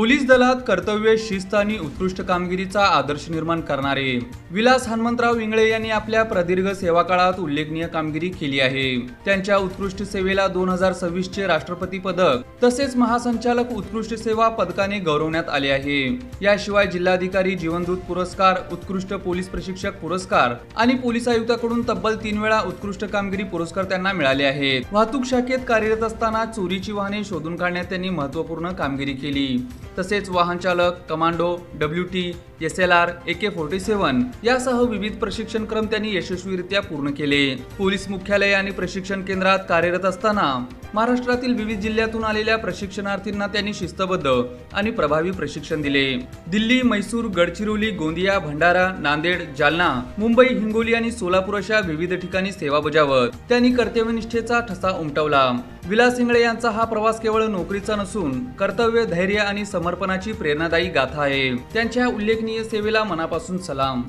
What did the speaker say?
Police दलात कर्तव्य, शिस्त आणि उत्कृष्ट कामगिरीचा आदर्श निर्माण करणारे विलास हनुमंतराव इंगळे यांनी आपल्या प्रदीर्घ सेवा काळात उल्लेखनीय कामगिरी केली आहे। त्यांच्या उत्कृष्ट सेवेला 2026 चे राष्ट्रपती पदक तसेच महासंचालक उत्कृष्ट सेवा पदकाने गौरवण्यात आले आहे। याशिवाय जिल्हाधिकारी जीवनदूत पुरस्कार, उत्कृष्ट पोलीस प्रशिक्षक पुरस्कार आणि पोलीस आयुक्ताकडून तब्बल 3 वेळा उत्कृष्ट कामगिरी पुरस्कार त्यांना मिळाले आहेत। वाहतूक शाखेत कार्यरत असताना चोरीची वाहने शोधून काढण्यात त्यांनी महत्त्वपूर्ण कामगिरी केली। तसेच वाहन चालक, कमांडो, WT, SLR, AK-47 यासह विविध प्रशिक्षण क्रम त्यांनी यशस्वीरित्या पूर्ण केले। पोलीस मुख्यालय आणि प्रशिक्षण केंद्रात कार्यरत असताना महाराष्ट्रातील विविध जिल्ह्यातून आलेल्या प्रशिक्षणार्थींना त्यांनी शिस्तबद्ध आणि प्रभावी प्रशिक्षण दिले। दिल्ली, म्हैसूर, गडचिरोली, गोंदिया, भंडारा, नांदेड, जालना, मुंबई, हिंगोली आणि सोलापूर अशा विविध ठिकाणी सेवा बजावत त्यांनी कर्तव्यनिष्ठेचा ठसा उमटवला। विलास इंगळे यांचा हा प्रवास केवळ नोकरीचा नसून कर्तव्य, धैर्य आणि समर्पणाची प्रेरणादायी गाथा आहे। त्यांच्या उल्लेखनीय सेवेला मनापासून सलाम।